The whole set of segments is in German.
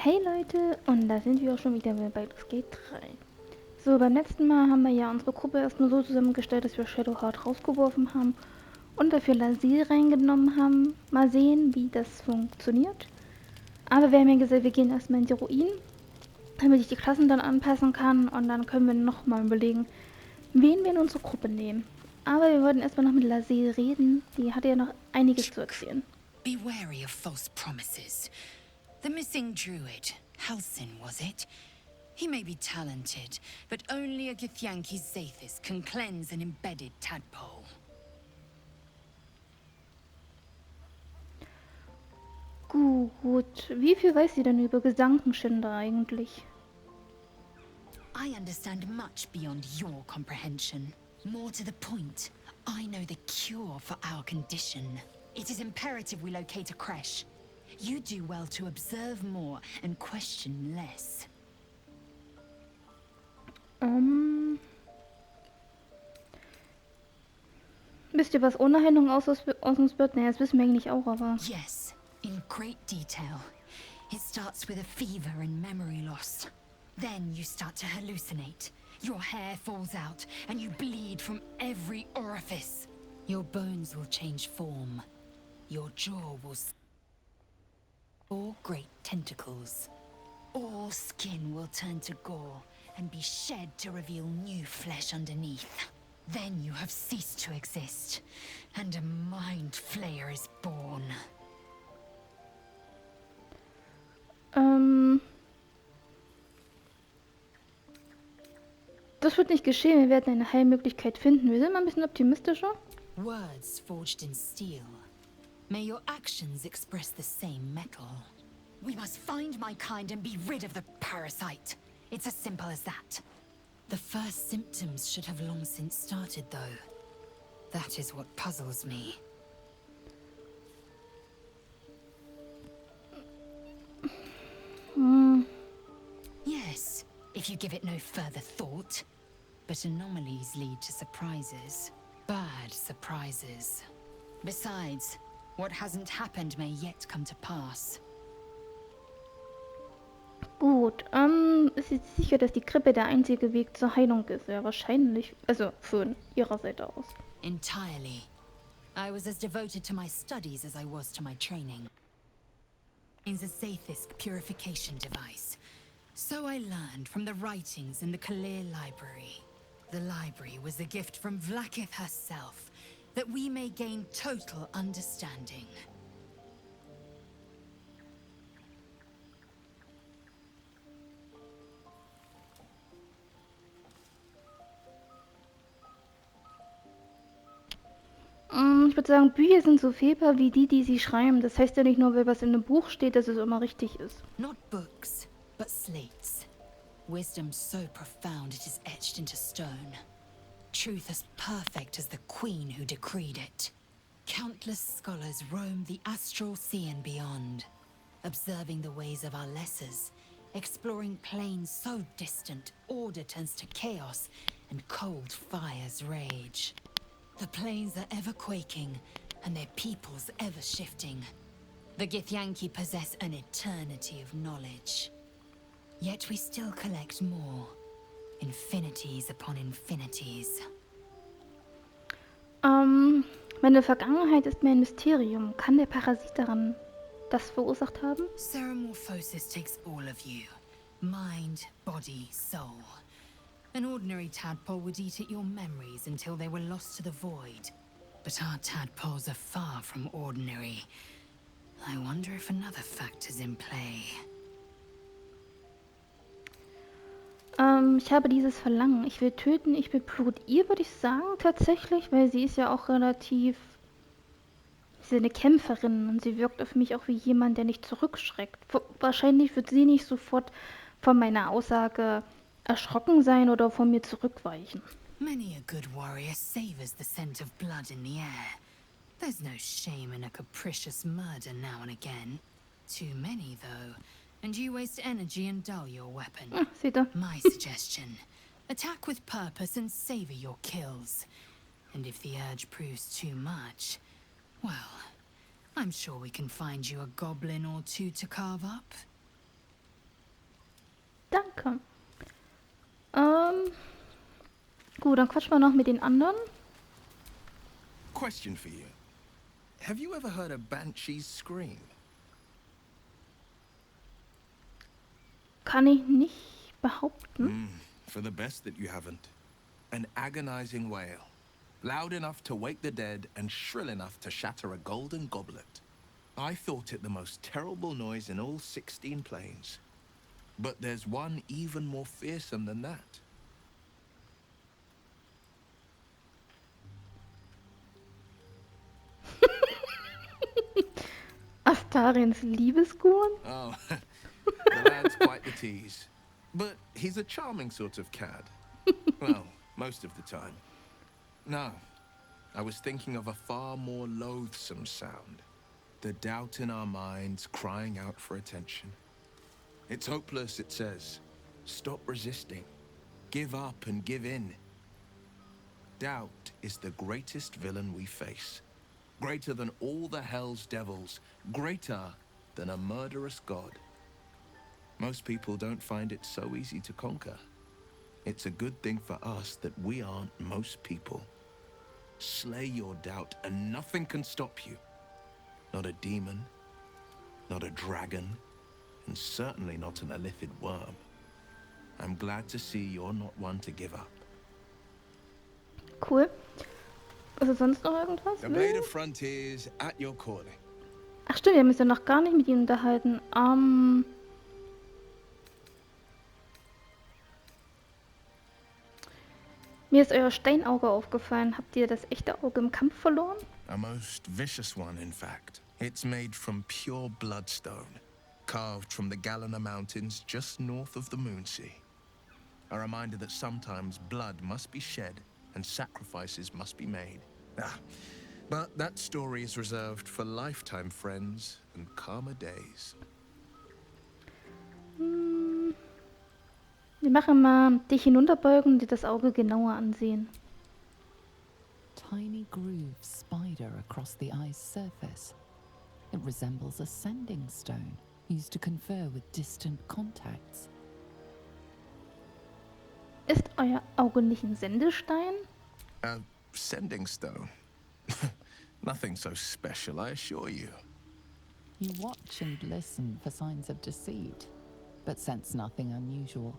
Hey Leute, und da sind wir auch schon wieder bei Baldurs Gate 3. So, beim letzten Mal haben wir ja unsere Gruppe erstmal so zusammengestellt, dass wir Shadowheart rausgeworfen haben und dafür Lasil reingenommen haben. Mal sehen, wie das funktioniert. Aber wir haben ja gesagt, wir gehen erstmal in die Ruinen, damit ich die Klassen dann anpassen kann und dann können wir nochmal überlegen, wen wir in unsere Gruppe nehmen. Aber wir wollten erstmal noch mit Lasil reden, die hatte ja noch einiges zu erzählen. Be wary of false promises. The missing druid, Halsin, was it? He may be talented, but only a Githyanki's Zathis can cleanse an embedded tadpole. Gut, wie viel weiß sie denn über Gesankenschinder eigentlich? I understand much beyond your comprehension. More to the point, I know the cure for our condition. It is imperative we locate a creche. You do well to observe more and question less. Wisst ihr, was ohne Heilung aus uns wird? Naja, das wissen wir eigentlich auch, aber... Yes, in great detail. It starts with a fever and memory loss. Then you start to hallucinate. Your hair falls out, and you bleed from every orifice. Your bones will change form. Your jaw will... Four great tentacles. All skin will turn to gore, and be shed to reveal new flesh underneath. Then you have ceased to exist, and a mind flayer is born. Das wird nicht geschehen, wir werden eine Heilmöglichkeit finden. Wir sind mal ein bisschen optimistischer. Words forged in steel. May your actions express the same metal. We must find my kind and be rid of the parasite. It's as simple as that. The first symptoms should have long since started, though. That is what puzzles me. Yes, if you give it no further thought. But anomalies lead to surprises. Bad surprises. Besides, what hasn't happened may yet come to pass. Gut, ist jetzt sicher, dass die Krippe der einzige Weg zur Heilung ist? Ja, wahrscheinlich. Also, von ihrer Seite aus. Entirely. I was as devoted to my studies as I was to my training. It's a Zathis purification device. So I learned from the writings in the Kalir library. The library was a gift from Vlaakith herself, that we may gain total understanding. Ich würde sagen, Bücher sind so fehlbar wie die sie schreiben. Das heißt ja nicht nur, weil was in einem Buch steht, dass es immer richtig ist. Not books, but slates. Wisdom so profound it is etched into stone. Truth as perfect as the queen who decreed it. Countless scholars roam the astral sea and beyond, observing the ways of our lessers, exploring planes so distant order turns to chaos and cold fires rage. The planes are ever quaking, and their peoples ever shifting. The Githyanki possess an eternity of knowledge. Yet we still collect more. Infinities upon infinities. Meine Vergangenheit ist mir ein Mysterium. Kann der Parasit daran das verursacht haben? Ceramorphosis takes all of you. Mind, body, soul. An ordinary tadpole would eat at your memories until they were lost to the void. But our tadpoles are far from ordinary. I wonder if another factor's in play. Ich habe dieses Verlangen. Ich will töten, ich will Blut. Ihr würde ich sagen, tatsächlich, weil sie ist ja auch relativ... Sie ist eine Kämpferin und sie wirkt auf mich auch wie jemand, der nicht zurückschreckt. Wahrscheinlich wird sie nicht sofort von meiner Aussage erschrocken sein oder von mir zurückweichen. Many a good warrior savors the scent of blood in the air. There's no shame in a capricious murder now and again. Too many, though, and you waste energy and dull your weapon. Seht ihr? My suggestion, attack with purpose and savor your kills. And if the urge proves too much, well, I'm sure we can find you a goblin or two to carve up. Okay. Gut, dann quatschen wir noch mit den anderen. Question for you. Have you ever heard a banshee's scream? Kann ich nicht behaupten. For the best that you haven't. An agonizing wail. Loud enough to wake the dead and shrill enough to shatter a golden goblet. I thought it the most terrible noise in all 16 planes. But there's one even more fearsome than that. Astariens Liebesgurn? Oh, the lad's quite the tease. But he's a charming sort of cad. Well, most of the time. No, I was thinking of a far more loathsome sound. The doubt in our minds crying out for attention. It's hopeless, it says. Stop resisting. Give up and give in. Doubt is the greatest villain we face. Greater than all the hell's devils. Greater than a murderous god. Most people don't find it so easy to conquer. It's a good thing for us that we aren't most people. Slay your doubt and nothing can stop you. Not a demon, not a dragon, and certainly not an illithid worm. I'm glad to see you're not one to give up. Cool. Ist es sonst noch irgendwas? The blade of frontiers at your calling. Ach stimmt, wir haben uns ja noch gar nicht mit ihm unterhalten. Mir ist euer Steinauge aufgefallen. Habt ihr das echte Auge im Kampf verloren? A most vicious one, in fact. It's made from pure bloodstone, carved from the Galena Mountains just north of the Moonsea. A reminder that sometimes blood must be shed and sacrifices must be made. But that story is reserved for lifetime friends and calmer days. Wir machen mal dich hinunterbeugen und dir das Auge genauer ansehen. Tiny grooves spider across the eye's surface. It resembles a sending stone used to confer with distant contacts. Ist euer Auge nicht ein Sendestein? A sending stone? Nothing so special, I assure you. You watch and listen for signs of deceit, but sense nothing unusual.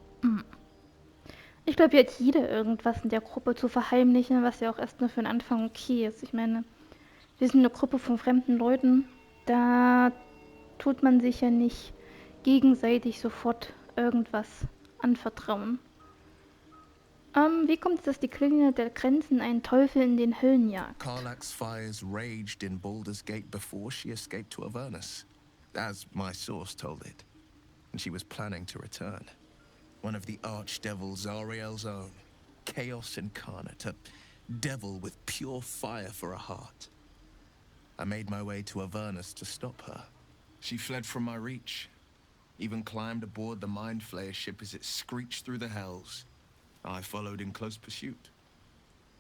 Ich glaube, hier hat jeder irgendwas in der Gruppe zu verheimlichen, was ja auch erst nur für den Anfang okay ist. Ich meine, wir sind eine Gruppe von fremden Leuten. Da tut man sich ja nicht gegenseitig sofort irgendwas anvertrauen. Wie kommt es, dass die Klinge der Grenzen einen Teufel in den Höllen jagt? Karlach's fires raged in Baldurs Gate before she escaped to Avernus, as my source told it. And she was planning to return. One of the archdevils Zariel's own. Chaos incarnate, a devil with pure fire for a heart. I made my way to Avernus to stop her. She fled from my reach. Even climbed aboard the Mind Flayer ship as it screeched through the hells. I followed in close pursuit.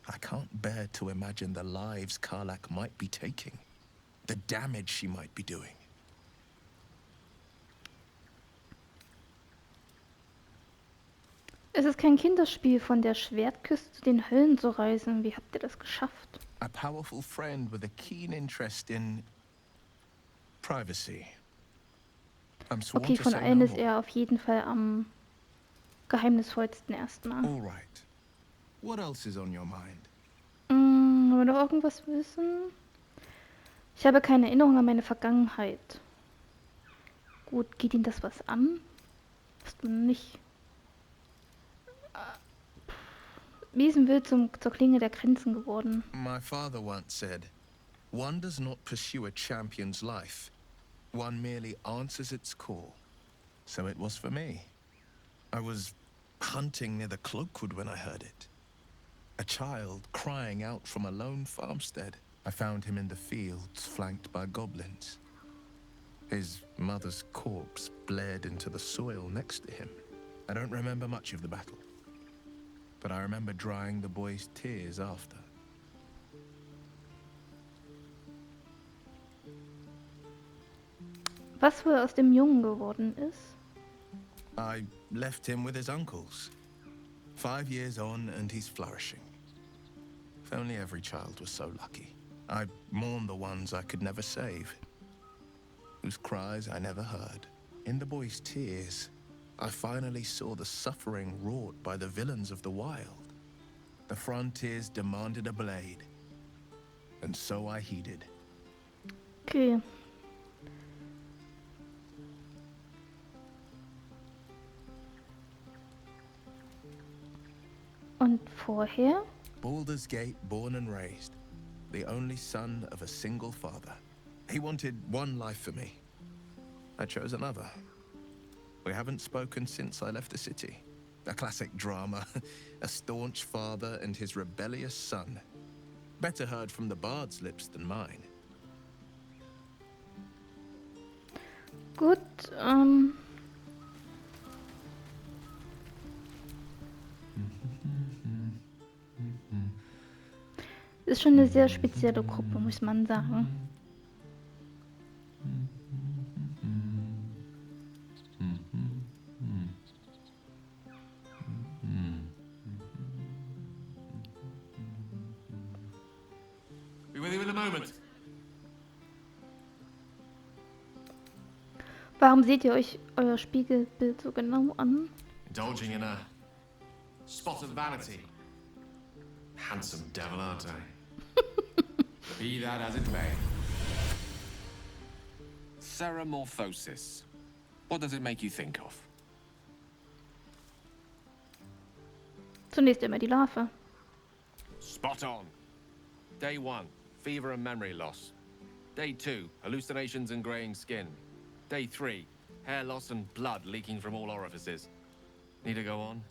I can't bear to imagine the lives Karlach might be taking. The damage she might be doing. Es ist kein Kinderspiel, von der Schwertküste zu den Höllen zu reisen. Wie habt ihr das geschafft? A powerful friend with a keen interest in privacy. I'm sworn Okay, to von say allen no ist more. er auf jeden Fall am geheimnisvollsten erstmal. All right. What else is on your mind? Wollen wir noch irgendwas wissen? Ich habe keine Erinnerung an meine Vergangenheit. Gut, geht ihn das was an? Hast du nicht... Wie ist ein Wild zur Klinge der Grenzen geworden? My father once said, one does not pursue a champion's life. One merely answers its call. So it was for me. I was hunting near the Cloakwood when I heard it. A child crying out from a lone farmstead. I found him in the fields, flanked by goblins. His mother's corpse blared into the soil next to him. I don't remember much of the battle, but I remember drying the boy's tears after. Was wohl aus dem Jungen geworden ist? I left him with his uncles. 5 years on and he's flourishing. If only every child was so lucky. I mourn the ones I could never save, whose cries I never heard. In the boy's tears, I finally saw the suffering wrought by the villains of the wild. The frontiers demanded a blade, and so I heeded. Okay. Und vorher? Baldurs Gate, born and raised, the only son of a single father. He wanted one life for me. I chose another. We haven't spoken since I left the city. A classic drama, a staunch father and his rebellious son. Better heard from the bard's lips than mine. Gut, ist schon eine sehr spezielle Gruppe, muss man sagen. Be with you in a moment. Warum seht ihr euch euer Spiegelbild so genau an? Indulging in a spot of vanity. Handsome devil, aren't I? Be that as it may. Ceramorphosis. What does it make you think of? Zunächst immer die Larve. Spot on. Day 1, fever and memory loss. Day 2, hallucinations and graying skin. Day 3, hair loss and blood leaking from all orifices. Need to go on?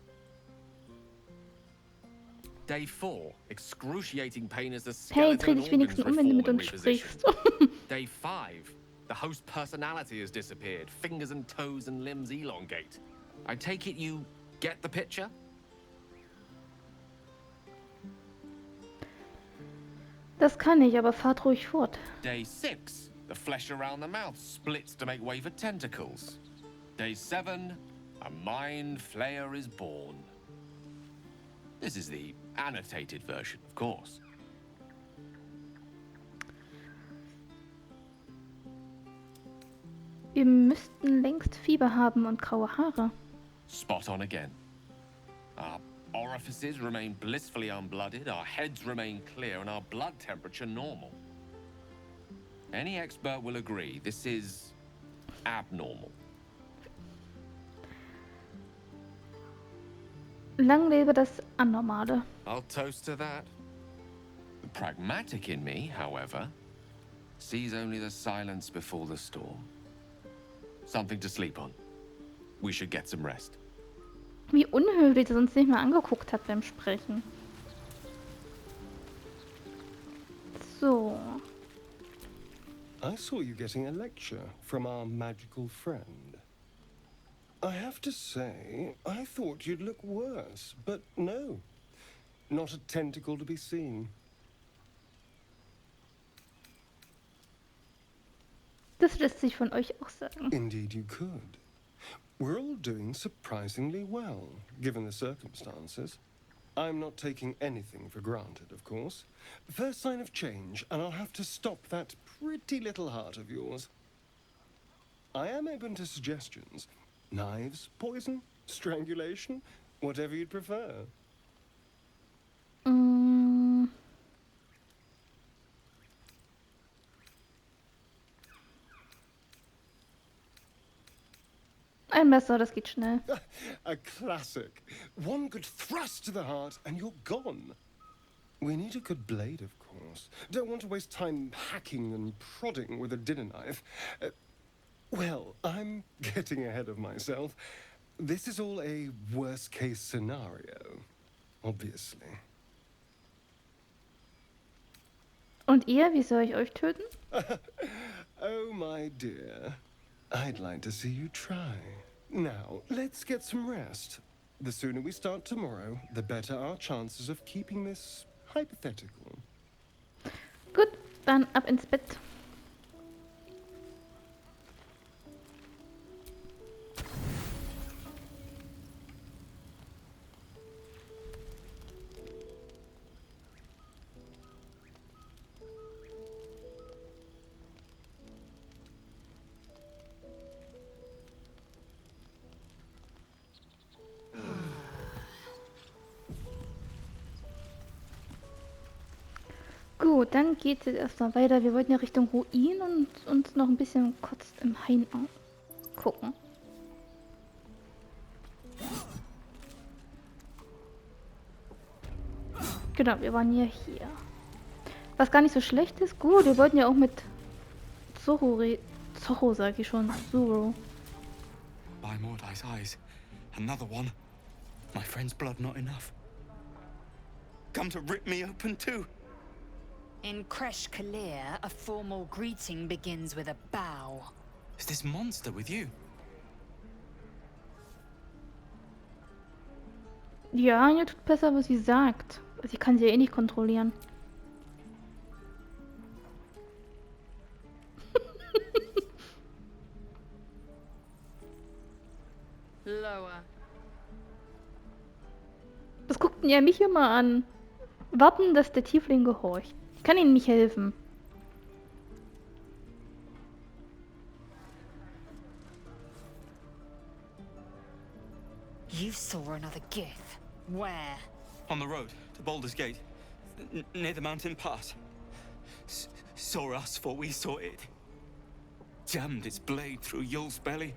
Day 4, excruciating pain as the Hey, skeleton dreh and dich wenigstens organs wenn du reform mit and uns reposition. sprichst. Day 5, the host personality has disappeared. Fingers and toes and limbs elongate. I take it you get the picture? Das kann ich, aber fahrt ruhig fort. Day 6, the flesh around the mouth splits to make way for tentacles. Day 7, a mind flayer is born. This is the annotated version, of course. Wir müssten längst Fieber haben und graue Haare. Spot on again. Our orifices remain blissfully unblooded, our heads remain clear, and our blood temperature normal. Any expert will agree this is abnormal. Lang lebe das Anormale. I'll toast to that. The pragmatic in me, however, sees only the silence before the storm. Something to sleep on. We should get some rest. Wie unhöflich, dass er uns nicht mal angeguckt hat beim Sprechen. So. I saw you getting a lecture from our magical friend. I have to say, I thought you'd look worse, but no. Not a tentacle to be seen. Das lässt sich von euch auch sagen. Indeed you could. We're all doing surprisingly well, given the circumstances. I'm not taking anything for granted, of course. First sign of change, and I'll have to stop that pretty little heart of yours. I am open to suggestions. Knives, poison, strangulation, whatever you'd prefer. Ein Messer, das geht schnell. A classic. One good thrust to the heart and you're gone. We need a good blade, of course. Don't want to waste time hacking and prodding with a dinner knife. Well, I'm getting ahead of myself. This is all a worst-case scenario, obviously. Und ihr, wie soll ich euch töten? Oh, my dear. I'd like to see you try. Now, let's get some rest. The sooner we start tomorrow, the better our chances of keeping this hypothetical. Gut, dann ab ins Bett. dann geht es jetzt erstmal weiter. Wir wollten ja Richtung Ruinen und uns noch ein bisschen kurz im Hain gucken. Genau, wir waren ja hier. Was gar nicht so schlecht ist. Gut, wir wollten ja auch mit Zorro, sag ich schon. Zoro. By Mordai's eyes, another one. My friend's blood not enough. Come to rip me open too. In Kresh Kalir, a formal greeting begins with a bow. Is this monster with you? Ja, Anja tut besser, was sie sagt. Also ich kann sie ja eh nicht kontrollieren. Lower. Was guckt denn ja mich immer an? Warten, dass der Tiefling gehorcht. Ich kann ihnen nicht helfen. You saw another gith. Where? On the road to Baldurs Gate, near the mountain pass. Saw us, for we saw it. Jammed its blade through Yul's belly.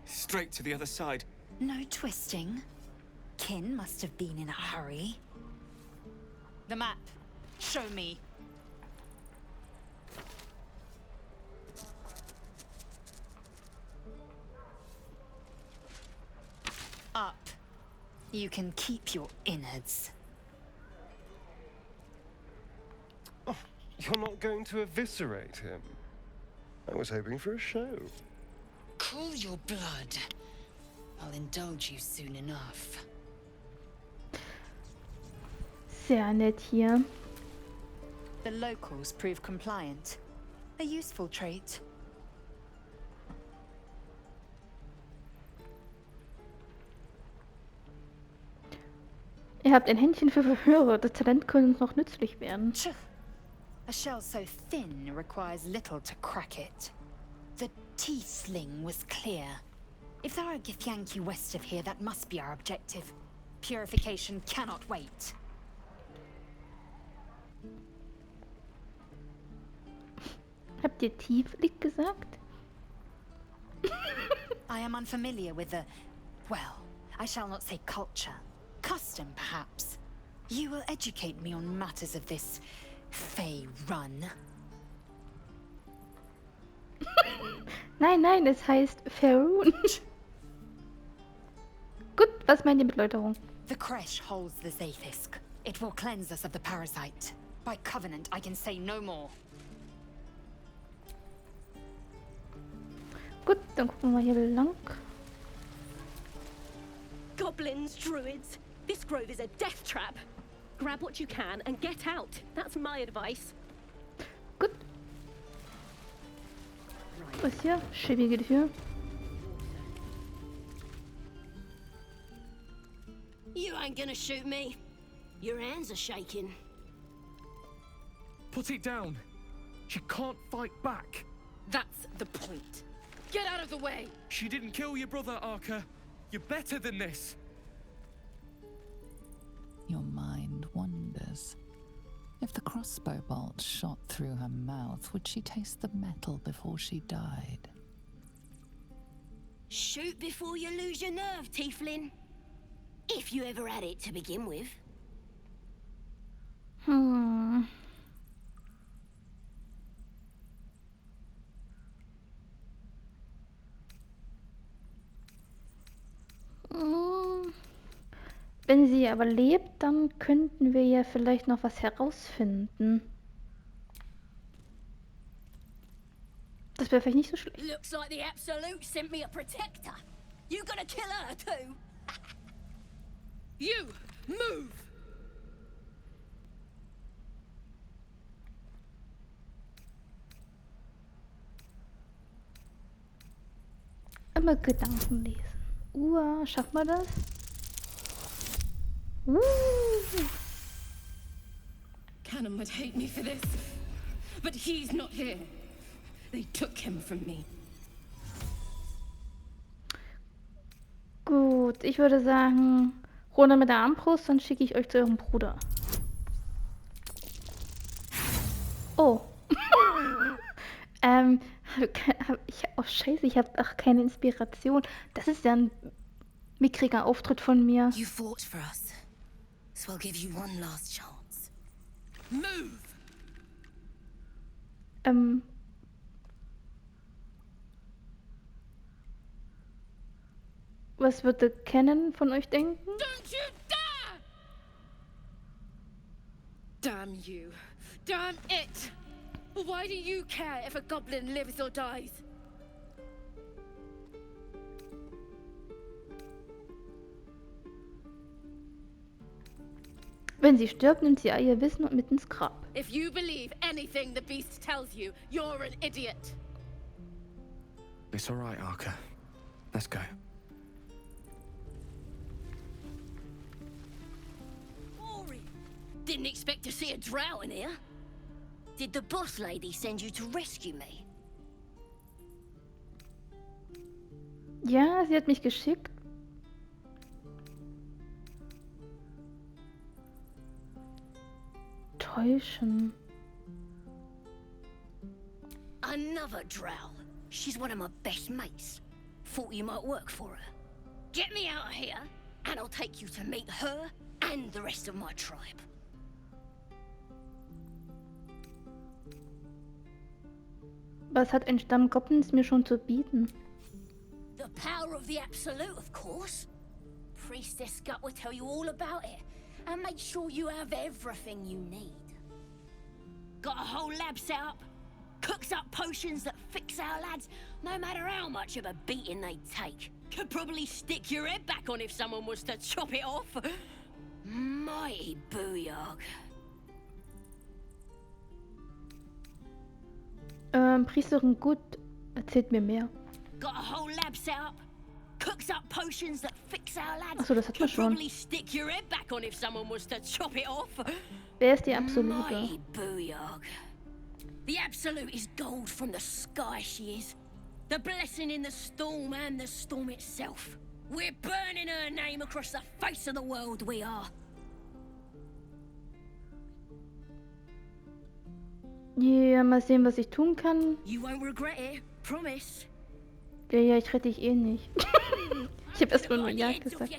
Straight to the other side. No twisting. Kin must have been in a hurry. The map. Show me. Up. You can keep your innards. Oh, you're not going to eviscerate him? I was hoping for a show. Cool your blood. I'll indulge you soon enough. Sehr nett hier. The locals prove compliant. A useful trait. Ihr habt ein Händchen für Verhörer. Das Talent könnte uns noch nützlich werden. Tch. A shell so thin requires little to crack it. The tiefling was clear. If there are Githyanki west of here, that must be our objective. Purification cannot wait. Habt ihr Tiefling gesagt? I am unfamiliar with the, well, I shall not say culture. Custom, perhaps. You will educate me on matters of this Fey run. Nein, nein, es heißt Faerun. Gut, was meint ihr mit Läuterung? The Kresh holds the Zaithisk. It will cleanse us of the parasite. By covenant, I can say no more. Gut, dann gucken wir mal hier lang. Goblins, druids. This grove is a death trap. Grab what you can and get out. That's my advice. Gut. Was ist hier? Schäbige Tür. You ain't gonna shoot me. Your hands are shaking. Put it down. She can't fight back. That's the point. Get out of the way. She didn't kill your brother, Arca. You're better than this. Your mind wanders. If the crossbow bolt shot through her mouth, would she taste the metal before she died? Shoot before you lose your nerve, Tiefling. If you ever had it to begin with. Wenn sie aber lebt, dann könnten wir ja vielleicht noch was herausfinden. Das wäre vielleicht nicht so schlecht. Looks like the Absolute sent me a protector. You gonna kill her too? You move! Immer Gedanken lesen. Schaffen wir das? Cannon would hate me for this, but he's not here. They took him from me. Gut, ich würde sagen, Runde mit der Armbrust, dann schicke ich euch zu eurem Bruder. Oh. Oh Scheiße, ich habe auch keine Inspiration. Das ist ja ein mickriger Auftritt von mir. You fought for us, so I'll give you one last chance. Move! Was würde Kennen von euch denken? Don't you dare! Damn you. Damn it! Why do you care if a goblin lives or dies? Wenn sie stirbt, nimmt sie all ihr Wissen und mit ins Grab. If you believe anything the beast tells you, you're an idiot. It's all right, Arca. Let's go. Ori, didn't expect to see a drow in here. Did the boss lady send you to rescue me? Ja, sie hat mich geschickt. Täuschen. Another drow. She's one of my best mates. Thought you might work for her. Get me out of here, and I'll take you to meet her and the rest of my tribe. Was hat ein Stamm Goblins mir schon zu bieten? The power of the Absolute, of course. Priestess Gut will tell you all about it, and make sure you have everything you need. Got a whole lab set up. Cooks up potions that fix our lads, no matter how much of a beating they take. Could probably stick your head back on if someone was to chop it off. Mighty booyog. Priesterin Gut, erzählt mir mehr. Got a whole lab set up. Cooks up potions that fix our lads. Achso, das hat man Could schon. probably stick your head back on if someone was to chop it off. Wer ist die Absolute? Mighty booyog. The Absolute is gold from the sky, she is. The blessing in the storm and the storm itself. We're burning her name across the face of the world, we are. Ja, mal sehen, was ich tun kann. You won't regret it, promise. Ja, ich rette dich eh nicht. Ich habe erst mal nur Ja gesagt.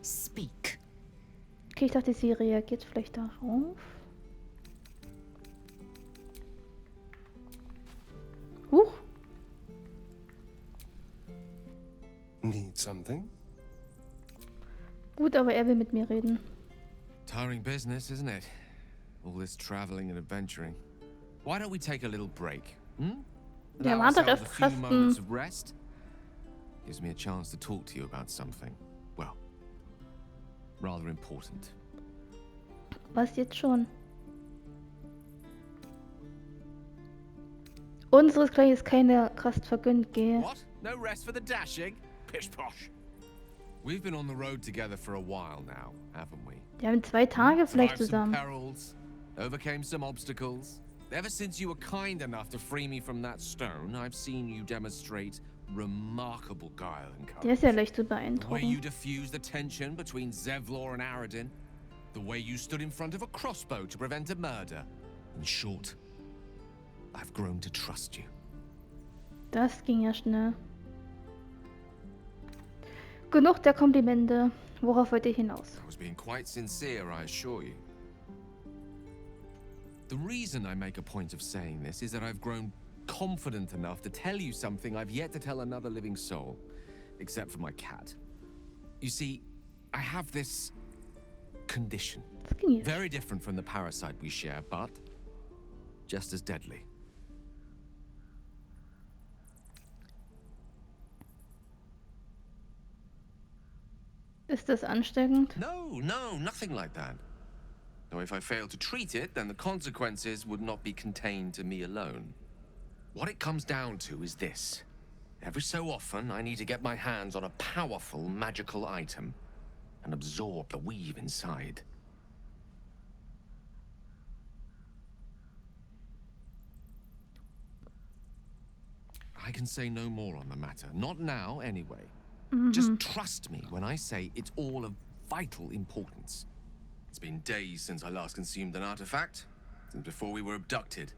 Speak. Okay, ich dachte, sie reagiert vielleicht darauf. Huch. Need something? Gut, aber er will mit mir reden. Tiring business, isn't it? All this traveling and adventuring. Why don't we take a little break? Ja, Allow war doch ourselves erst a few moments Rasten. of rest. Gives me a chance to talk to you about something. Well, rather important. Was jetzt schon? Unseres Gleich ist keine Rast vergönnt, gell? What? No rest for the dashing? Pish posh. We've been on the road together for a while now, haven't we? Wir haben 2 Tage vielleicht Survived some zusammen. perils, overcame some obstacles. Ever since you were kind enough to free me from that stone, I've seen you demonstrate remarkable guile and Der ist ja leicht zu The way you beeindrucken. diffused the tension between Zevlor and Aradin. The way you stood in front of a crossbow to prevent a murder. In short, I've grown to trust you. Das ging ja schnell. Genug der Komplimente. Worauf wollt ihr hinaus? I was being quite sincere, I assure you. The reason I make a point of saying this is that I've grown confident enough to tell you something I've yet to tell another living soul, except for my cat. You see, I have this condition. Das ging jetzt. Very different from the parasite we share, but just as deadly. Ist das ansteckend? No, nothing like that. Though if I fail to treat it, then the consequences would not be contained to me alone. What it comes down to is this. Every so often, I need to get my hands on a powerful magical item and absorb the weave inside. I can say no more on the matter. Not now, anyway. Just trust me when I say it's all of vital importance. It's been days since I last consumed an artifact. since before we were abducted.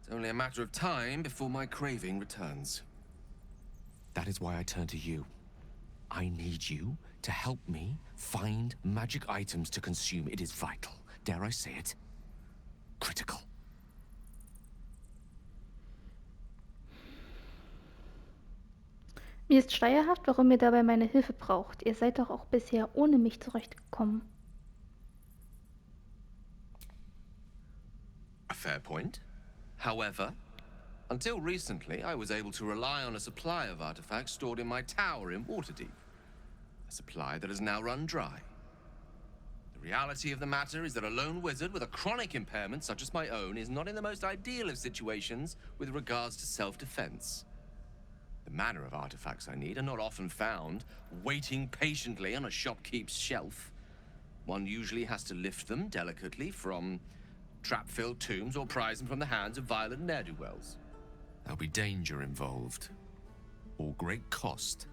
It's only a matter of time before my craving returns. That is why I turn to you. I need you to help me find magic items to consume. It is vital. Dare I say it? Critical. Mir ist schleierhaft, warum ihr dabei meine Hilfe braucht. Ihr seid doch auch bisher ohne mich zurechtgekommen. A fair point. However, until recently, I was able to rely on a supply of artifacts stored in my tower in Waterdeep. A supply that has now run dry. The reality of the matter is that a lone wizard with a chronic impairment such as my own is not in the most ideal of situations with regards to self-defense. The manner of artifacts I need are not often found waiting patiently on a shopkeep's shelf. One usually has to lift them delicately from trap-filled tombs or prise them from the hands of violent ne'er-do-wells. There'll be danger involved, or great cost.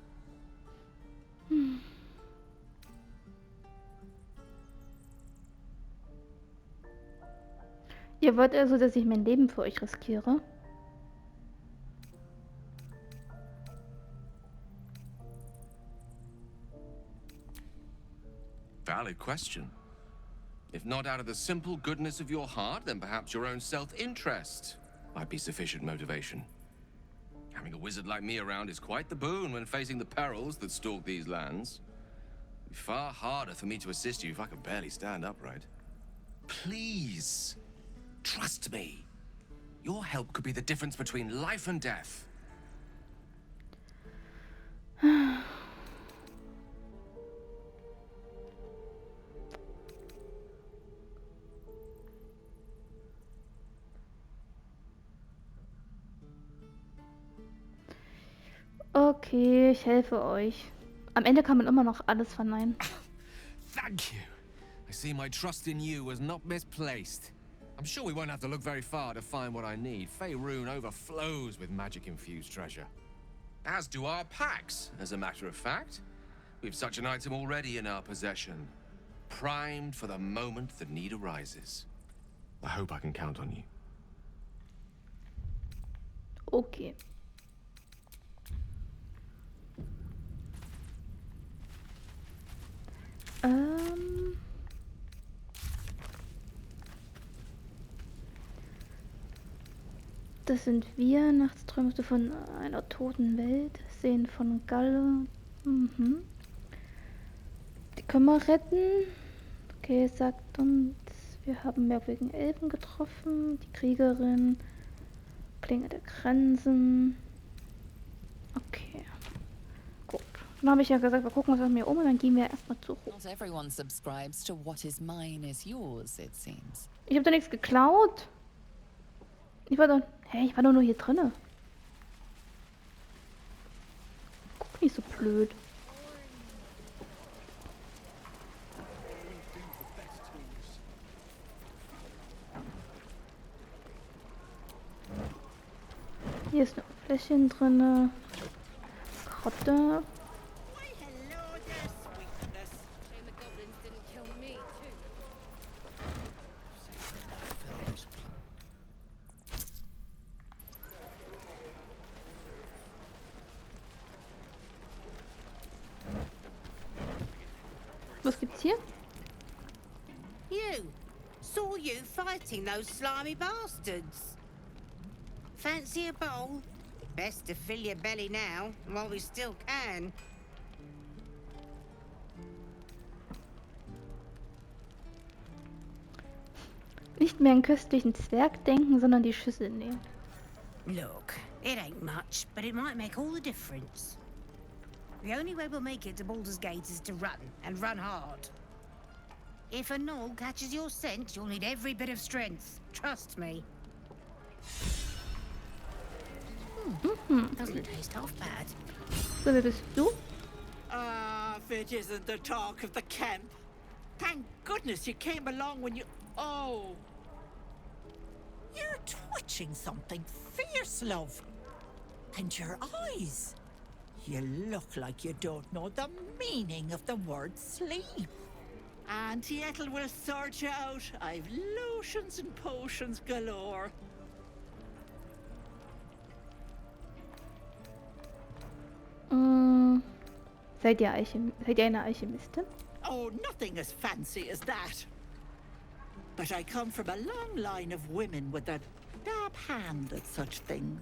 Ihr wollt also, dass ich mein Leben für euch riskiere? Valid question. If not out of the simple goodness of your heart, then perhaps your own self-interest might be sufficient motivation. Having a wizard like me around is quite the boon when facing the perils that stalk these lands. It'd be far harder for me to assist you if I could barely stand upright. Please, trust me. Your help could be the difference between life and death. Okay, ich helfe euch. Am Ende kann man immer noch alles verneinen. Thank you. I see my trust in you was not misplaced. I'm sure we won't have to look very far to find what I need. Faerun overflows with magic-infused treasure. As do our packs, as a matter of fact. We've such an item already in our possession. Primed for the moment the need arises. I hope I can count on you. Okay. Das sind wir. Nachts träumst du von einer toten Welt. Sehen von Galle. Die können wir retten. Okay, sagt uns, wir haben merkwürdigen Elben getroffen. Die Kriegerin. Klinge der Grenzen. Okay. Gut. Dann habe ich ja gesagt, wir gucken uns das mir um und dann gehen wir erstmal zurück. Not everyone subscribes to what is mine is yours, it seems. Ich habe da nichts geklaut. Ich war doch nur hier drinne. Guck nicht so blöd. Hier ist noch ein Fläschchen drinne. Karotte. Was gibt's hier? You! Saw you fighting those slimy bastards. Fancy a bowl? Best to fill your belly now, while we still can. Nicht mehr an köstlichen Zwerg denken, sondern die Schüssel nehmen. Look, it ain't much, but it might make all the difference. The only way we'll make it to Baldurs Gate is to run, and run hard. If a gnoll catches your scent, you'll need every bit of strength. Trust me. Doesn't taste half bad. So, wer bist du? If it isn't the talk of the camp. Thank goodness you came along when you... Oh. You're twitching something fierce, love. And your eyes. You look like you don't know the meaning of the word sleep. Auntie Ethel will sort you out. I've lotions and potions galore. Seid ihr eine Alchemistin? Oh, nothing as fancy as that. But I come from a long line of women with a dab hand at such things.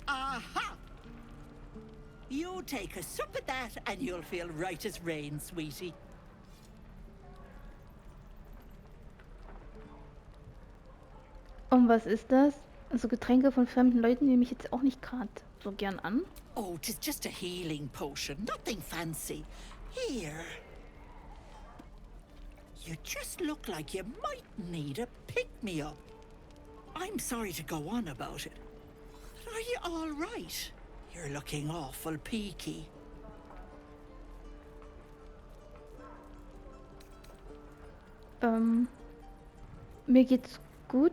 Aha! You take a sup at that and you'll feel right as rain, sweetie. Und was ist das? Also Getränke von fremden Leuten nehme ich jetzt auch nicht gerade so gern an. Oh, 'tis just a healing potion, nothing fancy. Here. You just look like you might need a pick-me-up. I'm sorry to go on about it. But are you all right? You're looking awful peaky. Mir geht's gut,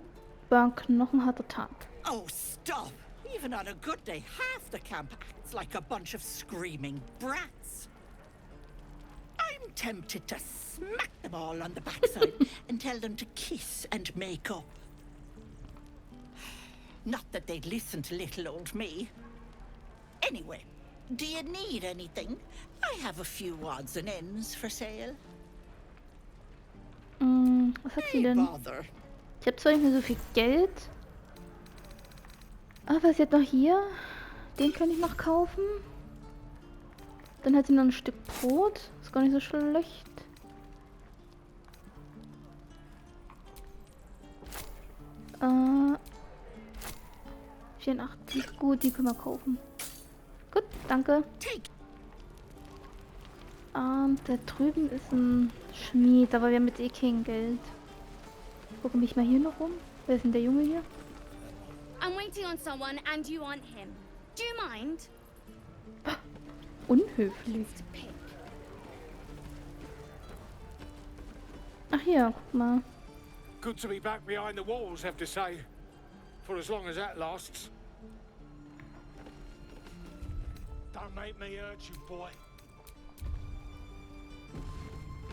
war ein knochenharter Tag. Oh, stop! Even on a good day, half the camp acts like a bunch of screaming brats. I'm tempted to smack them all on the backside and tell them to kiss and make up. Not that they'd listen to little old me. Anyway, do you need anything? I have a few odds and ends for sale. Was hat sie denn? Bother. Ich habe zwar nicht mehr so viel Geld. Aber sie hat noch hier. Den kann ich noch kaufen. Dann hat sie noch ein Stück Brot. Ist gar nicht so schlecht. Äh, 84. Gut, die können wir kaufen. Gut, danke. Da drüben ist ein Schmied, aber wir haben jetzt eh kein Geld. Gucke mich mal hier noch um. Wer ist denn der Junge hier? I'm waiting on someone and you aren't him. Do you mind? Unhöflich. Ach hier, guck mal. Good to be back behind the walls, have to say. For as long as that lasts. Don't make me hurt you, boy.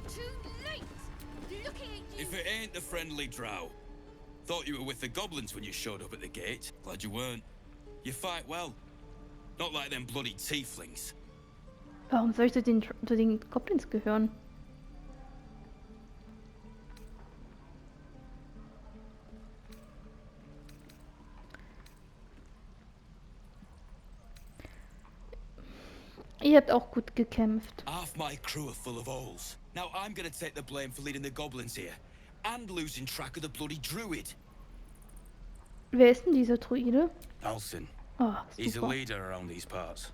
Too late! Looking at you. If it ain't the friendly drow. Thought you were with the goblins when you showed up at the gate. Glad you weren't. You fight well. Not like them bloody tieflings. Warum soll ich zu den Goblins gehören? Ihr habt auch gut gekämpft. Half my crew are full of holes. Now I'm gonna take the blame for leading the goblins here. And losing track of the bloody druid. Wer ist denn dieser Druide? Alcin. Oh, He's a super. leader around these parts.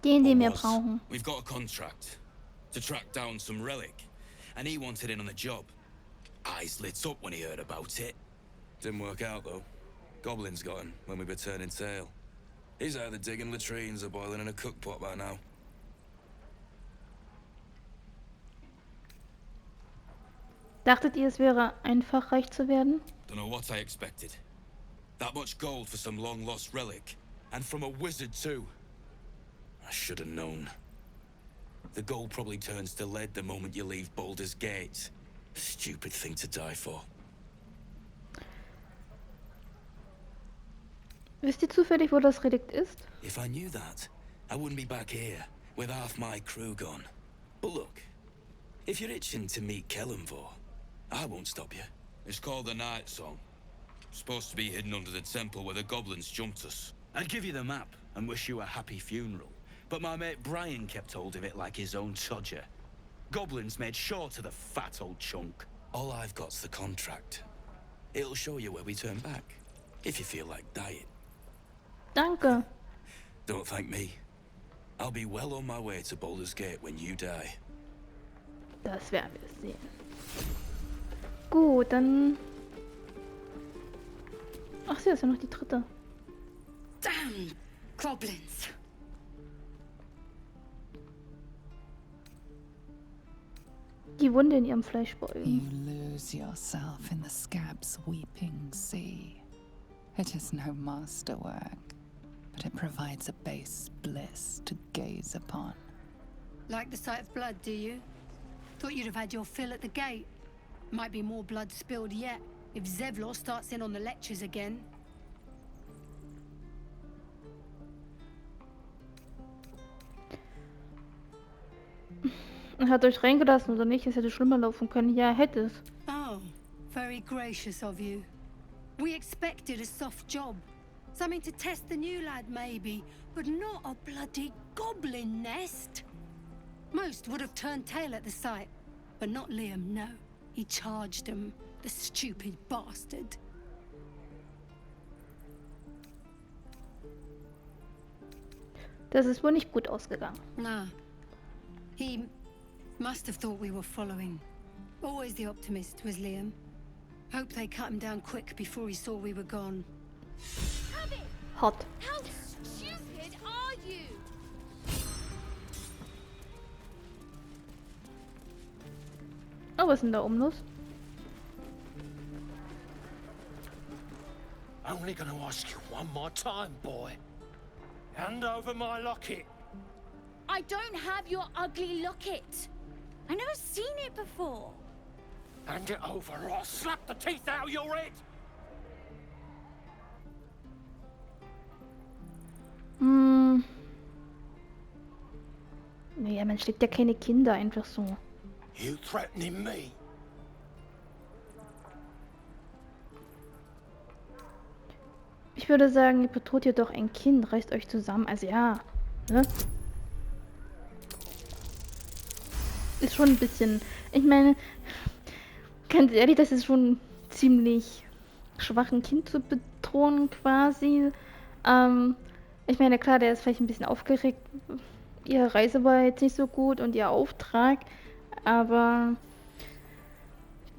Den wir Was. brauchen. We've got a contract to track down some relic, and he wanted in on the job. Eyes lit up when he heard about it. Didn't work out though. Goblins got him when we were turning tail. He's either digging latrines or boiling in a cookpot by now. Dachtet ihr, es wäre einfach reich zu werden? Don't know what I expected. That much gold for some long-lost relic, and from a wizard too. I should have known. The gold probably turns to lead the moment you leave Baldurs Gate. Stupid thing to die for. Wisst ihr zufällig, wo das Relikt ist? If I knew that, I wouldn't be back here with half my crew gone. But look, if you're itching to meet Kellenvor, I won't stop you. It's called the Night Song. Supposed to be hidden under the temple where the goblins jumped us. I'd give you the map and wish you a happy funeral, but my mate Brian kept hold of it like his own todger. Goblins made short of the fat old chunk. All I've got's the contract. It'll show you where we turn back, if you feel like dying. Danke. Don't thank me. I'll be well on my way to Baldurs Gate when you die. Das werden wir sehen. Gut, dann... Ach, sie ist ja noch die dritte. Damn goblins. Die Wunde in ihrem Fleischbeutel. You lose yourself in the scab's weeping sea. It is no masterwork, but it provides a base bliss to gaze upon. Like the sight of blood, do you? Thought you'd have had your fill at the gate. Might be more blood spilled yet if Zevlor starts in on the lectures again. Er hat euch reingelassen oder nicht? Es hätte schlimmer laufen können. Ja, hätte es. Oh, very gracious of you. We expected a soft job. Something to test the new lad, maybe, but not a bloody goblin nest. Most would have turned tail at the sight, but not Liam, no. He charged him, the stupid bastard. Das ist wohl nicht gut ausgegangen. No. He must have thought we were following. Always the optimist was Liam. Hope they cut him down quick before he saw we were gone. Hot. How stupid are you? Oh, was ist denn da oben los? Only gonna ask you one more time, boy. Hand over my locket. I don't have your ugly locket. I've never seen it before. Hand it over or I'll slap the teeth out of your head. Naja, man schlägt ja keine Kinder einfach so. You threatening me? Ich würde sagen, ihr bedroht ihr doch ein Kind, reißt euch zusammen. Also ja, ne? Ist schon ein bisschen... Ich meine, ganz ehrlich, das ist schon ziemlich schwach, ein Kind zu bedrohen quasi. Ich meine, klar, der ist vielleicht ein bisschen aufgeregt. Ihre Reise war jetzt nicht so gut und ihr Auftrag, aber ein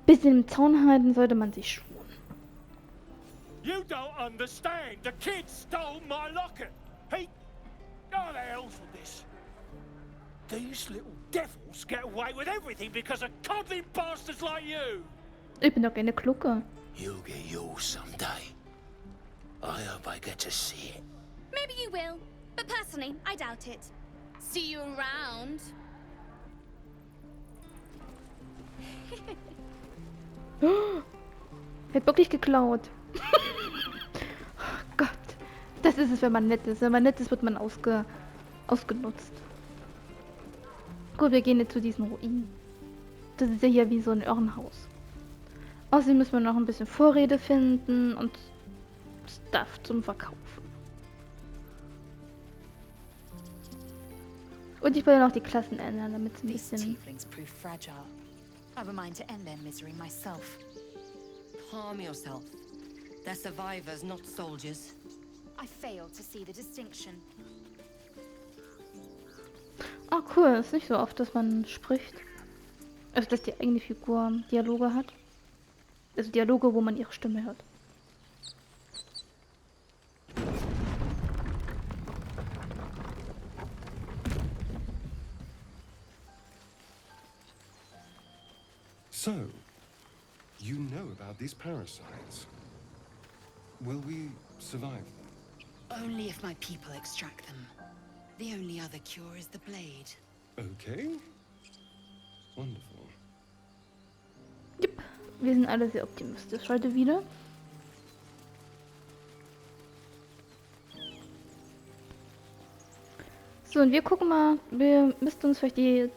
bisschen im Zaun halten sollte man sich schon. You don't understand. The kid stole my locket. He... How the hell's with this? These little devils get away with everything because of coddling bastards like you. Ich bin doch keine Glucke. You'll get yours someday. I hope I get to see it. Maybe you will, but personally, I doubt it. See you around. Wird wirklich geklaut. Oh Gott. Das ist es, wenn man nett ist. Wenn man nett ist, wird man ausgenutzt. Gut, wir gehen jetzt zu diesen Ruinen. Das ist ja hier wie so ein Irrenhaus. Außerdem müssen wir noch ein bisschen Vorräte finden und Stuff zum Verkaufen. Und ich will noch die Klassen ändern, damit es ein These bisschen... tieflings prove fragile. I have a mind to end their misery myself. Calm yourself. They're survivors, not soldiers. I fail to see the distinction. Ah, cool. Ist nicht so oft, dass man spricht. Also, dass die eigene Figur Dialoge hat. Also Dialoge, wo man ihre Stimme hört. So, you know about these parasites. Will we survive them? Only if my people extract them. The only other cure is the blade. Okay. Wonderful. Yep. Wir sind alle sehr optimistisch heute wieder. So, und wir gucken mal, wir müssten uns vielleicht die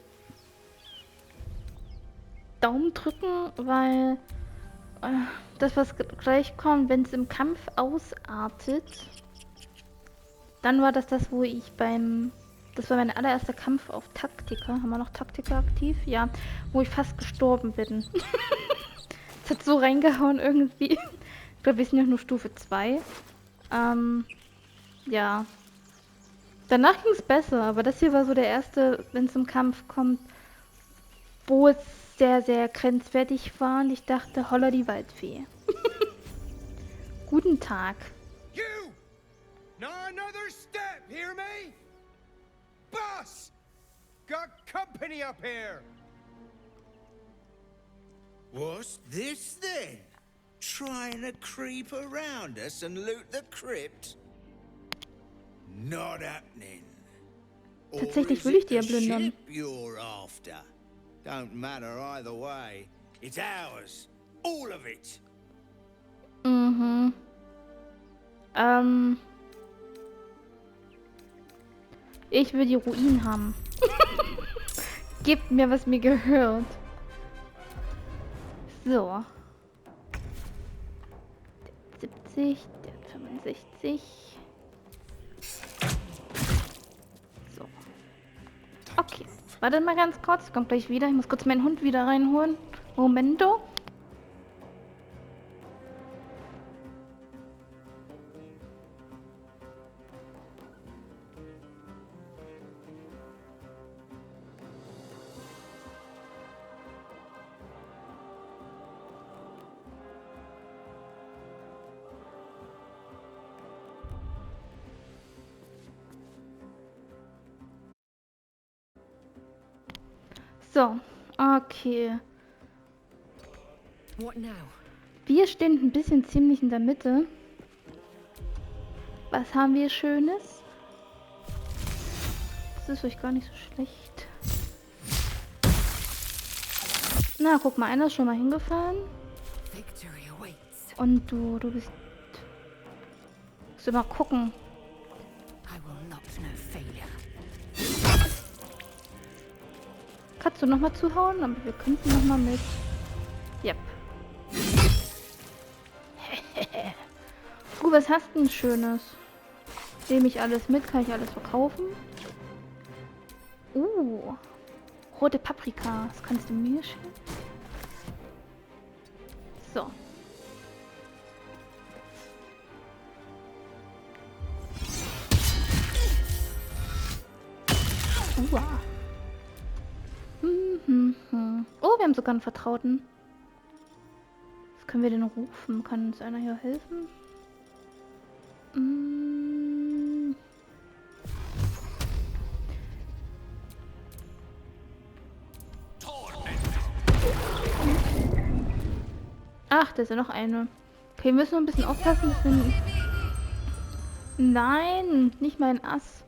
Daumen drücken, weil das, was gleich kommt, wenn es im Kampf ausartet, dann war das, wo ich das war mein allererster Kampf auf Taktiker. Haben wir noch Taktiker aktiv? Ja, wo ich fast gestorben bin. Das hat so reingehauen irgendwie. Ich glaube, wir sind ja nur Stufe 2. Ja. Danach ging es besser, aber das hier war so der erste, wenn es im Kampf kommt, wo es sehr, sehr grenzwertig war und ich dachte, holla die Waldfee. Guten Tag. You! Not another step, hear me? Boss! Got company up here! What's this then? Trying to creep around us and loot the crypt? Not happening. Tatsächlich will ich die ja plündern. You're after. Don't matter either way. It's ours. All of it. Mhm. Ich will die Ruinen haben. Gebt mir, was mir gehört. So. Der hat 70, der hat 65. So. Okay. Warte mal ganz kurz. Kommt gleich wieder. Ich muss kurz meinen Hund wieder reinholen. Momento. So, okay. What now? Wir stehen ein bisschen ziemlich in der Mitte. Was haben wir Schönes? Das ist euch gar nicht so schlecht. Na, guck mal, einer ist schon mal hingefallen. Und du bist... Musst du mal gucken. Kannst du nochmal zuhauen? Aber wir könnten nochmal mit... Yep. Was hast du denn Schönes? Nehme ich alles mit? Kann ich alles verkaufen? Rote Paprika. Das kannst du mir schenken. So. Oh, wir haben sogar einen Vertrauten. Was können wir denn rufen? Kann uns einer hier helfen? Ach, da ist ja noch eine. Okay, wir müssen noch ein bisschen aufpassen, dass wir... Nein, nicht mein Ass.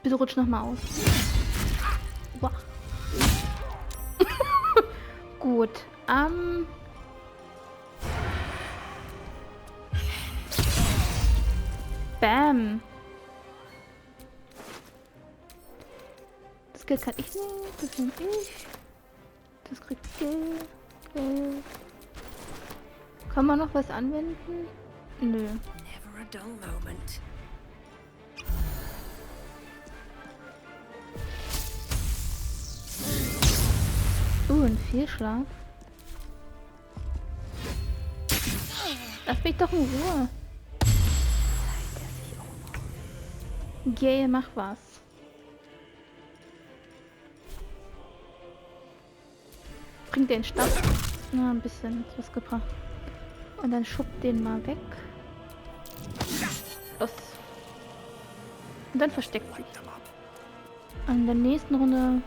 Bitte rutsch noch mal aus. Wow. Gut. Bam. Das Geld kann ich nehmen. Das nehme ich. Das kriegt Geld. Kann man noch was anwenden? Nö. Never a dull moment. Ein Fehlschlag. Lass mich doch in Ruhe. Gay, mach was. Bringt den Stab. Na, ein bisschen was gebracht. Und dann schubbt den mal weg. Los. Und dann versteckt sich. Und in der nächsten Runde...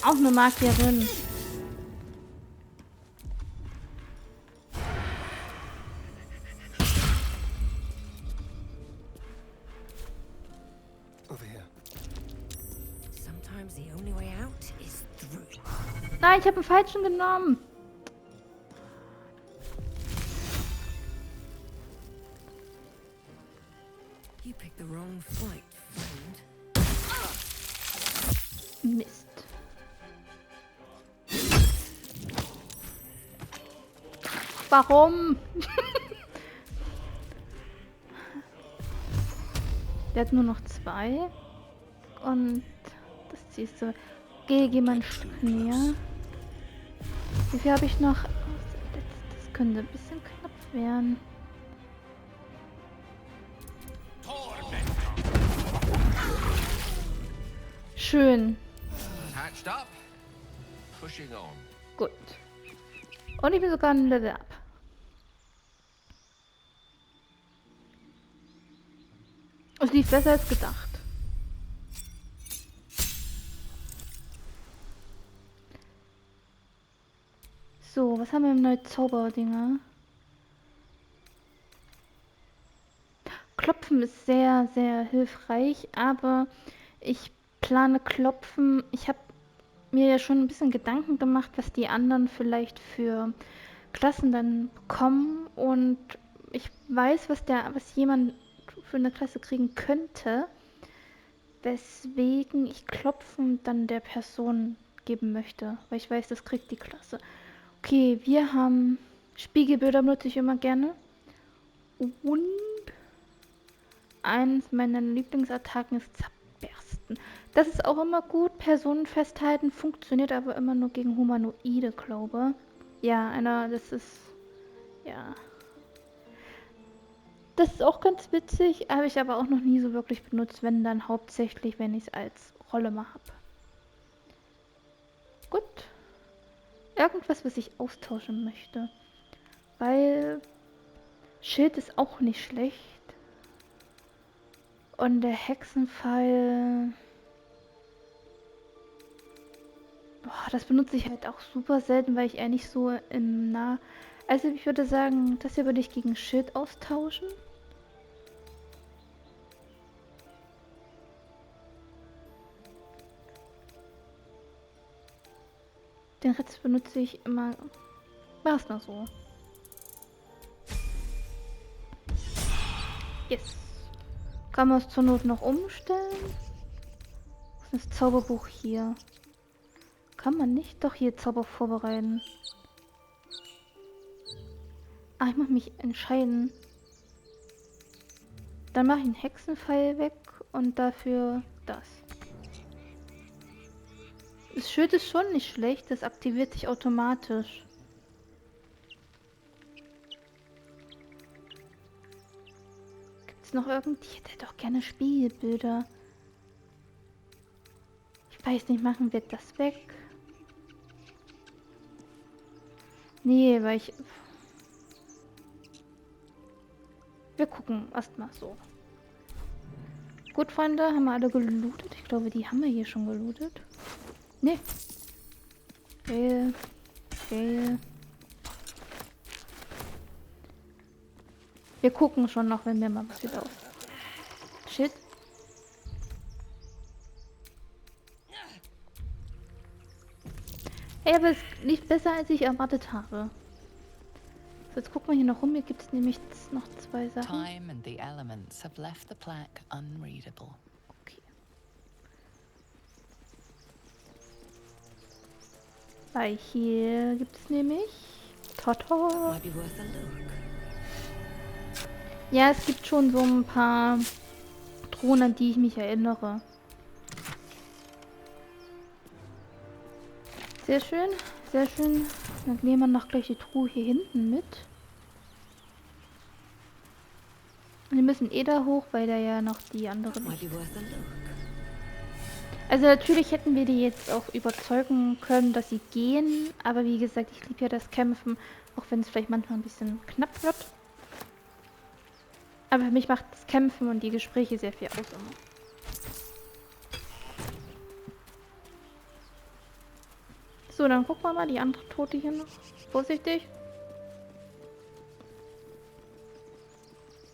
Auch eine Magierin. Nein, ich habe einen falschen genommen. You picked the wrong fight, friend. Mist. Warum? Der hat nur noch 2. Und das ziehst du. Geh mal ein Stück näher. Wie viel habe ich noch? Das könnte ein bisschen knapp werden. Schön. Gut. Und ich bin sogar ein Level up. Es lief besser als gedacht. So, was haben wir im neuen Zauberdinger? Klopfen ist sehr, sehr hilfreich, aber ich plane Klopfen. Ich habe mir ja schon ein bisschen Gedanken gemacht, was die anderen vielleicht für Klassen dann bekommen, und ich weiß, was jemand für eine Klasse kriegen könnte, weswegen ich Klopfen dann der Person geben möchte, weil ich weiß, das kriegt die Klasse. Okay, wir haben Spiegelbilder, benutze ich immer gerne, und eins meiner Lieblingsattacken ist Zerbersten. Das ist auch immer gut. Personen festhalten funktioniert aber immer nur gegen Humanoide, glaube. Ja, das ist... Ja. Das ist auch ganz witzig, habe ich aber auch noch nie so wirklich benutzt, wenn dann hauptsächlich, wenn ich es als Rolle mal habe. Gut. Irgendwas, was ich austauschen möchte. Weil Schild ist auch nicht schlecht. Und der Hexenpfeil... Oh, das benutze ich halt auch super selten, weil ich eher nicht so im Also ich würde sagen, das hier würde ich gegen Schild austauschen. Den Rest benutze ich immer... War es noch so. Yes. Kann man es zur Not noch umstellen? Was ist das Zauberbuch hier? Kann man nicht? Doch, hier Zauber vorbereiten. Ah, ich muss mich entscheiden. Dann mache ich einen Hexenpfeil weg und dafür das. Das Schild ist schon nicht schlecht, das aktiviert sich automatisch. Gibt es noch irgendwie? Ich hätte doch gerne Spiegelbilder. Ich weiß nicht, machen wir das weg? Nee, weil ich... Wir gucken erstmal so. Gut, Freunde, haben wir alle gelootet? Ich glaube, die haben wir hier schon gelootet. Nee. Fail. Fail. Wir gucken schon noch, wenn wir mal was wieder auf... Shit. Ey, aber es lief besser, als ich erwartet habe. So, jetzt gucken wir hier noch rum. Hier gibt es nämlich noch 2 Sachen. Time and the elements have left the plaque unreadable. Okay. Weil hier gibt es nämlich... Tata. Ja, es gibt schon so ein paar Drohnen, an die ich mich erinnere. Sehr schön, sehr schön. Dann nehmen wir noch gleich die Truhe hier hinten mit. Wir müssen eh da hoch, weil da ja noch die andere liegt. Also natürlich hätten wir die jetzt auch überzeugen können, dass sie gehen. Aber wie gesagt, ich liebe ja das Kämpfen, auch wenn es vielleicht manchmal ein bisschen knapp wird. Aber für mich macht das Kämpfen und die Gespräche sehr viel aus immer. So, dann gucken wir mal die andere Tote hier noch. Vorsichtig.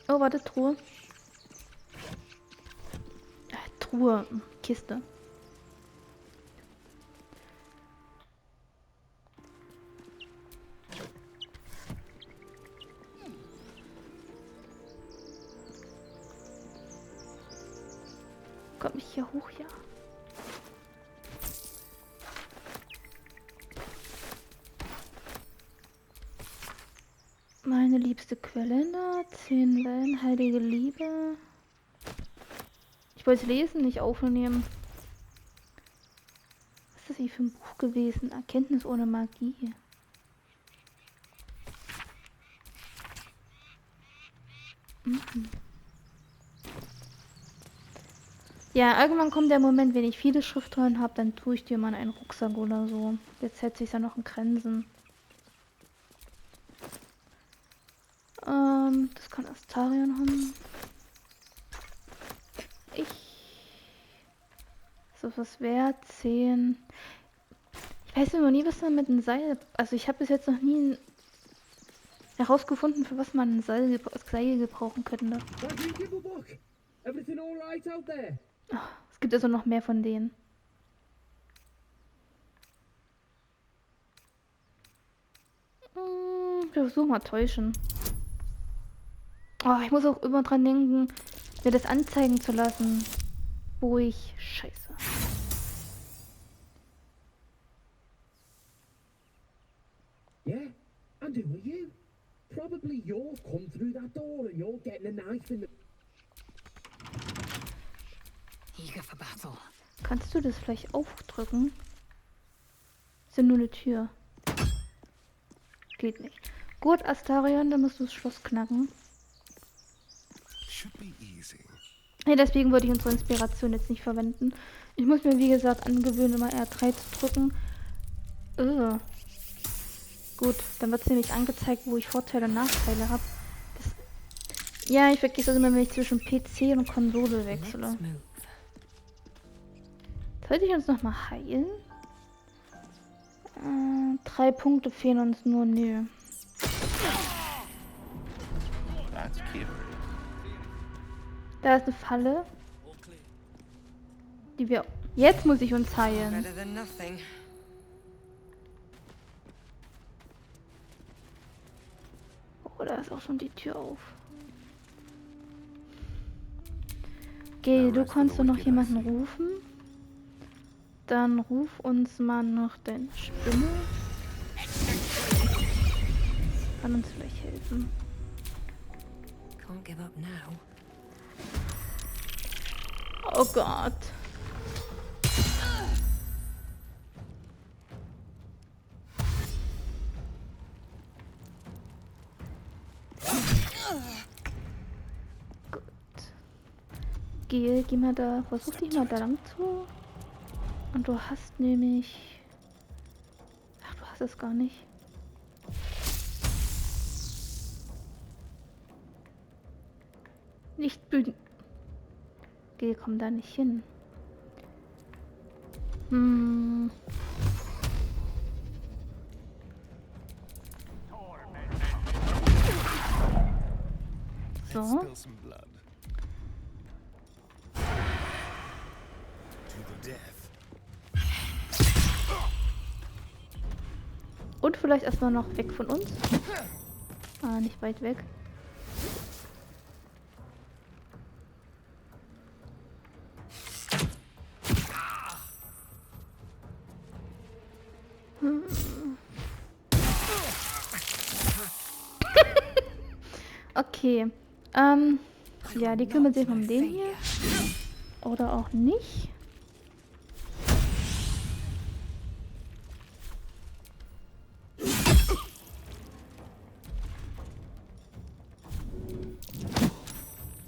Oh, warte, Truhe. Truhe, Kiste. Komm ich hier hoch, ja. Meine liebste Quelle, 10 Wellen, heilige Liebe. Ich wollte es lesen, nicht aufnehmen. Was ist das hier für ein Buch gewesen? Erkenntnis ohne Magie. Mhm. Ja, irgendwann kommt der Moment, wenn ich viele Schriftrollen habe, dann tue ich dir mal in einen Rucksack oder so. Jetzt hält sich ja noch in Grenzen. Das kann Astarion haben. So was wert? 10. Ich weiß immer nie, was man mit dem Seil... Also ich habe bis jetzt noch nie herausgefunden, für was man ein Seil gebrauchen könnte. Oh, es gibt also noch mehr von denen. Wir versuchen mal täuschen. Oh, ich muss auch immer dran denken, mir das anzeigen zu lassen, wo ich... Scheiße. Yeah, and who are you? Probably you've come through that door and you're getting a knife in the... Eager for battle. Kannst du das vielleicht aufdrücken? Ist ja nur eine Tür. Geht nicht. Gut, Astarion, dann musst du das Schloss knacken. Ja, deswegen würde ich unsere Inspiration jetzt nicht verwenden. Ich muss mir, wie gesagt, angewöhnen, immer R3 zu drücken. Gut, dann wird es nämlich angezeigt, wo ich Vorteile und Nachteile habe. Ja, ich vergesse das immer, wenn ich zwischen PC und Konsole wechsle. Sollte ich uns nochmal heilen? 3 Punkte fehlen uns nur, nö. Da ist eine Falle. Die wir... Jetzt muss ich uns heilen. Oh, da ist auch schon die Tür auf. Okay, du kannst doch noch jemanden rufen. Dann ruf uns mal noch deine Spinne. Kann uns vielleicht helfen. Can't give up now. Oh Gott. Gut. Geh mal da. Versuch dich mal da lang zu. Und du hast nämlich... Ach, du hast es gar nicht. Nicht büden. Okay, komm da nicht hin. So. Und vielleicht erstmal noch weg von uns. Ah, nicht weit weg. Okay. Ja, die kümmern sich um den hier. Oder auch nicht.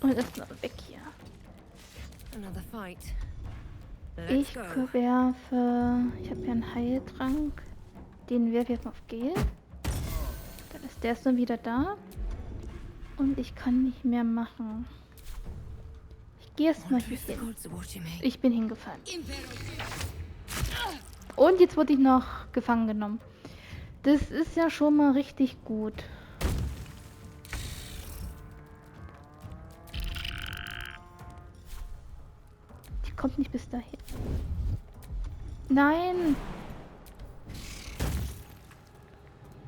Und erstmal weg hier. Ich werfe... Ich habe hier einen Heiltrank. Den werfe ich jetzt mal auf Gel. Dann ist der dann wieder da. Und ich kann nicht mehr machen. Ich gehe erstmal hier hin. Ich bin hingefallen. Und jetzt wurde ich noch gefangen genommen. Das ist ja schon mal richtig gut. Die kommt nicht bis dahin. Nein!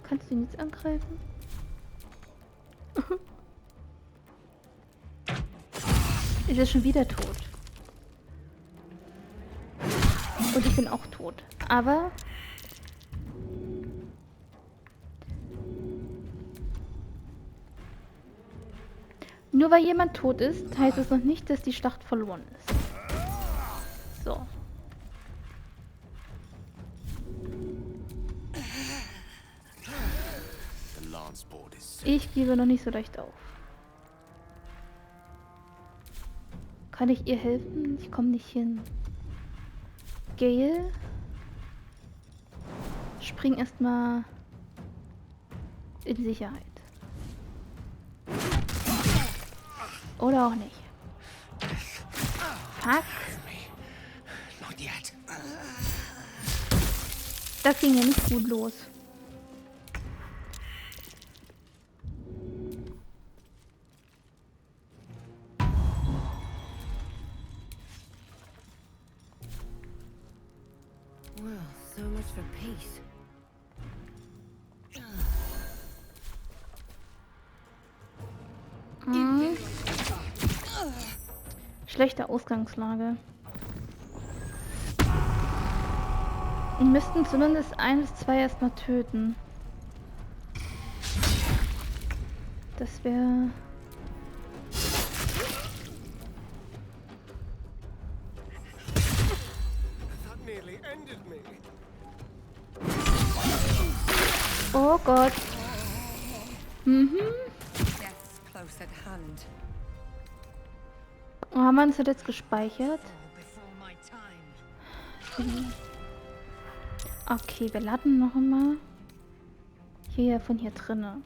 Kannst du ihn jetzt angreifen? Ist er schon wieder tot. Und ich bin auch tot. Aber... Nur weil jemand tot ist, heißt es noch nicht, dass die Schlacht verloren ist. So. Ich gebe noch nicht so leicht auf. Kann ich ihr helfen? Ich komme nicht hin. Gale. Spring erstmal in Sicherheit. Oder auch nicht. Fuck. Das ging ja nicht gut los. Well, so much for peace. Schlechte Ausgangslage. Wir müssten zumindest 1 bis 2 erstmal töten. Das wäre... Oh Gott. Mhm. Oh, haben wir uns das jetzt gespeichert? Okay, wir laden noch einmal. Hier von hier drinnen.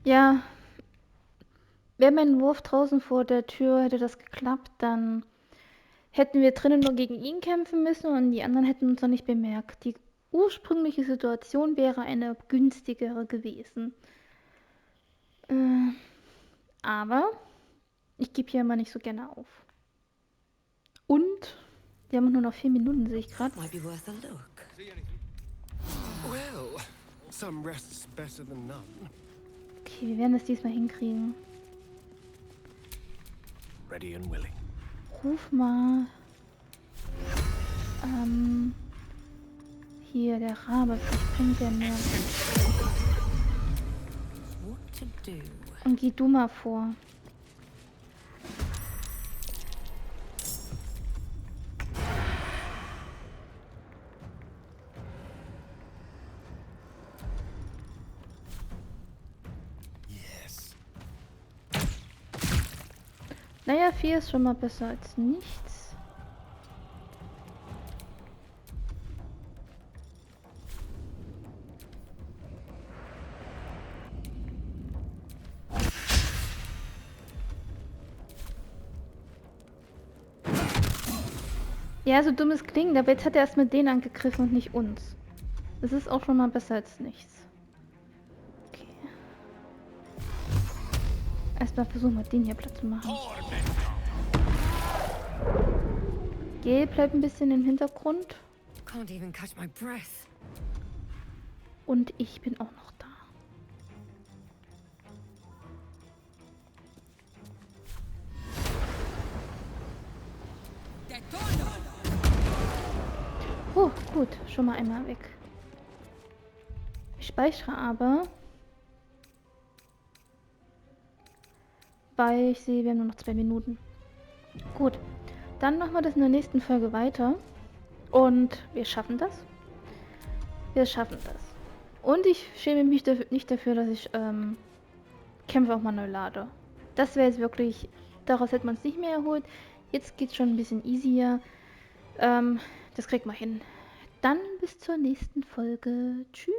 Ja. Wäre mein Wurf draußen vor der Tür, hätte das geklappt, dann hätten wir drinnen nur gegen ihn kämpfen müssen und die anderen hätten uns noch nicht bemerkt. Die ursprüngliche Situation wäre eine günstigere gewesen. Aber ich gebe hier immer nicht so gerne auf. Und wir haben nur noch 4 Minuten, sehe ich gerade. Okay, wir werden das diesmal hinkriegen. Ready and willing. Ruf mal. Hier, der Rabe. Vielleicht bringt der mehr. Und geh du mal vor. Naja, 4 ist schon mal besser als nichts. Ja, so dumm es klingt, aber jetzt hat er erstmal den angegriffen und nicht uns. Das ist auch schon mal besser als nichts. Okay. Erstmal versuchen wir den hier platt zu machen. Geh, bleib ein bisschen im Hintergrund. Can't even catch my breath. Und ich bin auch noch da. Oh, gut, schon mal einmal weg. Ich speichere aber, weil ich sehe, wir haben nur noch 2 Minuten. Gut, dann machen wir das in der nächsten Folge weiter. Und wir schaffen das. Wir schaffen das. Und ich schäme mich nicht dafür, dass ich Kämpfe auch mal neu lade. Das wäre jetzt wirklich, daraus hätte man es nicht mehr erholt. Jetzt geht es schon ein bisschen easier. Das kriegt man hin. Dann bis zur nächsten Folge. Tschüss.